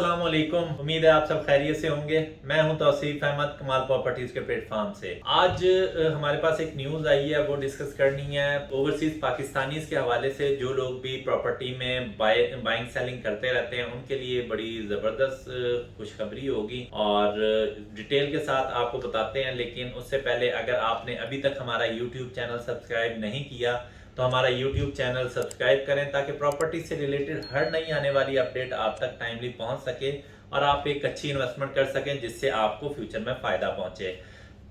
अस्सलाम वालेकुम। उम्मीद है आप सब खैरियत से होंगे। मैं हूं तौसीफ अहमद कमाल प्रॉपर्टीज के प्लेटफॉर्म से। आज हमारे पास एक न्यूज़ आई है, वो डिस्कस करनी है ओवरसीज पाकिस्तानीज के हवाले से। जो लोग भी प्रॉपर्टी में बाइंग सेलिंग करते रहते हैं उनके लिए बड़ी ज़बरदस्त खुशखबरी होगी और डिटेल के साथ आपको बताते हैं। लेकिन उससे पहले अगर आपने अभी तक हमारा यूट्यूब चैनल सब्सक्राइब नहीं किया तो हमारा YouTube चैनल सब्सक्राइब करें ताकि प्रॉपर्टी से रिलेटेड हर नई आने वाली अपडेट आप तक टाइमली पहुंच सके और आप एक अच्छी इन्वेस्टमेंट कर सकें जिससे आपको फ्यूचर में फ़ायदा पहुंचे।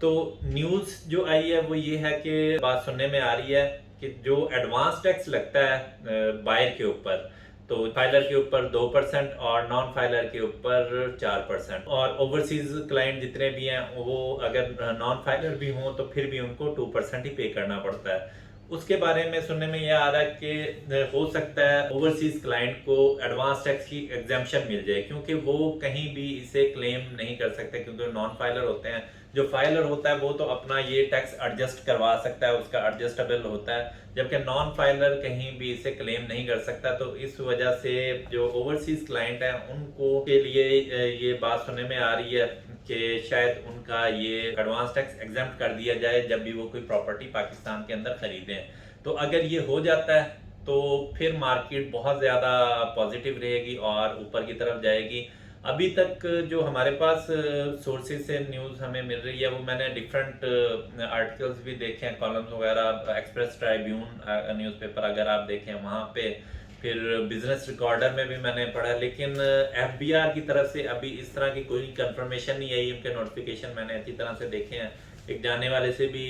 तो न्यूज़ जो आई है वो ये है कि बात सुनने में आ रही है कि जो एडवांस टैक्स लगता है बायर के ऊपर, तो फाइलर के ऊपर 2% और नॉन फाइलर के ऊपर 4%, और ओवरसीज क्लाइंट जितने भी हैं वो अगर नॉन फाइलर भी हों तो फिर भी उनको 2% ही पे करना पड़ता है। उसके बारे में सुनने में यह आ रहा है कि हो सकता है ओवरसीज क्लाइंट को एडवांस टैक्स की एग्जाम्पशन मिल जाए, क्योंकि वो कहीं भी इसे क्लेम नहीं कर सकते, क्योंकि नॉन फाइलर होते हैं। जो फाइलर होता है वो तो अपना ये टैक्स एडजस्ट करवा सकता है, उसका एडजस्टेबल होता है, जबकि नॉन फाइलर कहीं भी इसे क्लेम नहीं कर सकता। तो इस वजह से जो ओवरसीज क्लाइंट हैं उनको के लिए ये बात सुनने में आ रही है कि शायद उनका ये एडवांस टैक्स एग्जाम्प्ट कर दिया जाए जब भी वो कोई प्रॉपर्टी पाकिस्तान के अंदर खरीदें। तो अगर ये हो जाता है तो फिर मार्केट बहुत ज़्यादा पॉजिटिव रहेगी और ऊपर की तरफ जाएगी। अभी तक जो हमारे पास सोर्सेज से न्यूज़ हमें मिल रही है वो मैंने डिफरेंट आर्टिकल्स भी देखे हैं, कॉलम्स वगैरह, एक्सप्रेस ट्राइब्यून न्यूज़पेपर अगर आप देखें वहाँ पे, फिर बिजनेस रिकॉर्डर में भी मैंने पढ़ा। लेकिन एफबीआर की तरफ से अभी इस तरह की कोई कंफर्मेशन नहीं आई। उनके नोटिफिकेशन मैंने अच्छी तरह से देखे हैं, एक जाने वाले से भी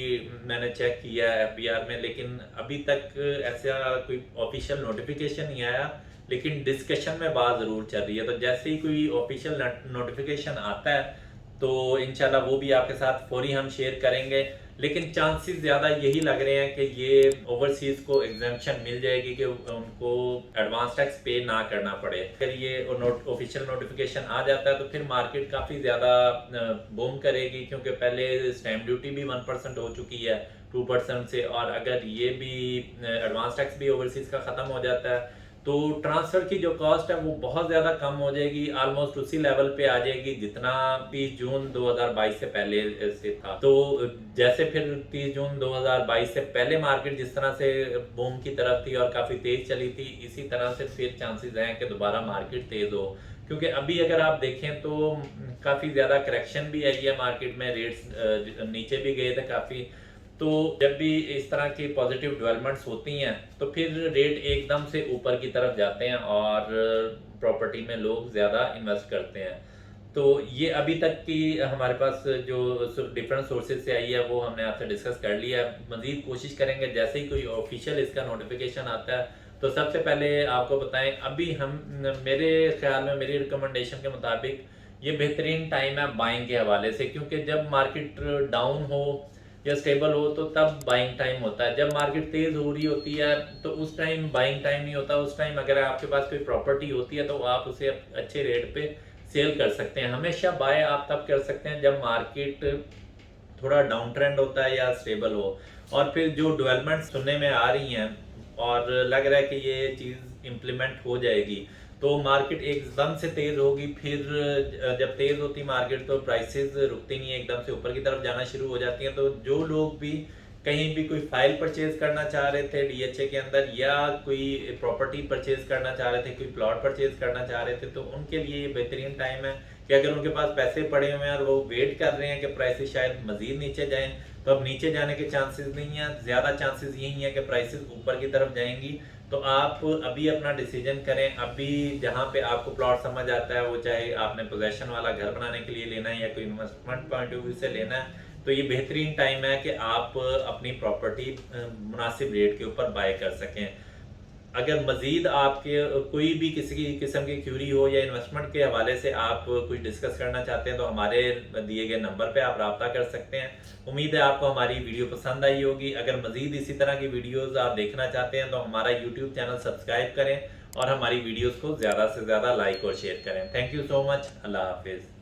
मैंने चेक किया है एफबीआर में, लेकिन अभी तक ऐसा कोई ऑफिशियल नोटिफिकेशन नहीं आया। लेकिन डिस्कशन में बात ज़रूर चल रही है। तो जैसे ही कोई ऑफिशियल नोटिफिकेशन आता है तो इंशाल्लाह वो भी आपके साथ फौरी हम शेयर करेंगे। लेकिन चांसेस ज़्यादा यही लग रहे हैं कि ये ओवरसीज़ को एग्जाम्पशन मिल जाएगी कि उनको एडवांस टैक्स पे ना करना पड़े। अगर ये ऑफिशियल नोटिफिकेशन आ जाता है तो फिर मार्केट काफ़ी ज़्यादा बूम करेगी, क्योंकि पहले स्टैम्प ड्यूटी भी 1% हो चुकी है 2% से, और अगर ये भी एडवांस टैक्स भी ओवरसीज़ का ख़त्म हो जाता है तो ट्रांसफर की जो कॉस्ट है वो बहुत ज़्यादा कम हो जाएगी, ऑलमोस्ट उसी लेवल पे आ जाएगी जितना 30 जून 2022 से पहले से था। तो जैसे फिर 30 जून 2022 से पहले मार्केट जिस तरह से बूम की तरफ थी और काफ़ी तेज चली थी, इसी तरह से फिर चांसेस हैं कि दोबारा मार्केट तेज हो। क्योंकि अभी अगर आप देखें तो काफ़ी ज़्यादा करेक्शन भी आई है मार्केट में, रेट्स नीचे भी गए थे काफ़ी। तो जब भी इस तरह की पॉजिटिव डेवलपमेंट्स होती हैं तो फिर रेट एकदम से ऊपर की तरफ जाते हैं और प्रॉपर्टी में लोग ज़्यादा इन्वेस्ट करते हैं। तो ये अभी तक की हमारे पास जो डिफरेंट सोर्सेज से आई है वो हमने आपसे डिस्कस कर लिया है। मज़ीद कोशिश करेंगे जैसे ही कोई ऑफिशियल इसका नोटिफिकेशन आता है तो सबसे पहले आपको बताएं। अभी हम मेरे ख्याल में, मेरी रिकमेंडेशन के मुताबिक ये बेहतरीन टाइम है बाइंग के हवाले से, क्योंकि जब मार्केट डाउन हो या स्टेबल हो तो तब बाइंग टाइम होता है। जब मार्केट तेज हो रही होती है तो उस टाइम बाइंग टाइम नहीं होता। उस टाइम अगर आपके पास कोई प्रॉपर्टी होती है तो आप उसे अच्छे रेट पे सेल कर सकते हैं। हमेशा बाय आप तब कर सकते हैं जब मार्केट थोड़ा डाउन ट्रेंड होता है या स्टेबल हो। और फिर जो डेवलपमेंट सुनने में आ रही हैं और लग रहा है कि ये चीज़ इम्प्लीमेंट हो जाएगी तो मार्केट एकदम से तेज होगी। फिर जब तेज होती मार्केट तो प्राइसेस रुकती नहीं है, एकदम से ऊपर की तरफ जाना शुरू हो जाती हैं। तो जो लोग भी कहीं भी कोई फाइल परचेज करना चाह रहे थे डीएचए के अंदर, या कोई प्रॉपर्टी परचेज करना चाह रहे थे, कोई प्लॉट परचेज करना चाह रहे थे, तो उनके लिए ये बेहतरीन टाइम है कि अगर उनके पास पैसे पड़े हुए हैं और वो वेट कर रहे हैं कि प्राइसेस शायद मजीद नीचे जाएं, तो अब नीचे जाने के चांसेस नहीं है। ज़्यादा चांसेस यही है कि प्राइसेस ऊपर की तरफ जाएंगी। तो आप अभी अपना डिसीजन करें। अभी जहाँ पे आपको प्लॉट समझ आता है, वो चाहे आपने पोजेशन वाला घर बनाने के लिए लेना है या कोई इन्वेस्टमेंट पॉइंट ऑफ व्यू से लेना है, तो ये बेहतरीन टाइम है कि आप अपनी प्रॉपर्टी मुनासिब रेट के ऊपर बाय कर सकें। अगर मजीद आपके कोई भी किसी की किस्म की क्यूरी हो या इन्वेस्टमेंट के हवाले से आप कुछ डिस्कस करना चाहते हैं तो हमारे दिए गए नंबर पे आप रब्ता कर सकते हैं। उम्मीद है आपको हमारी वीडियो पसंद आई होगी। अगर मजीद इसी तरह की वीडियोस आप देखना चाहते हैं तो हमारा यूट्यूब चैनल सब्सक्राइब करें और हमारी वीडियोस को ज़्यादा से ज़्यादा लाइक और शेयर करें। Thank you so much. Allah हाफिज़।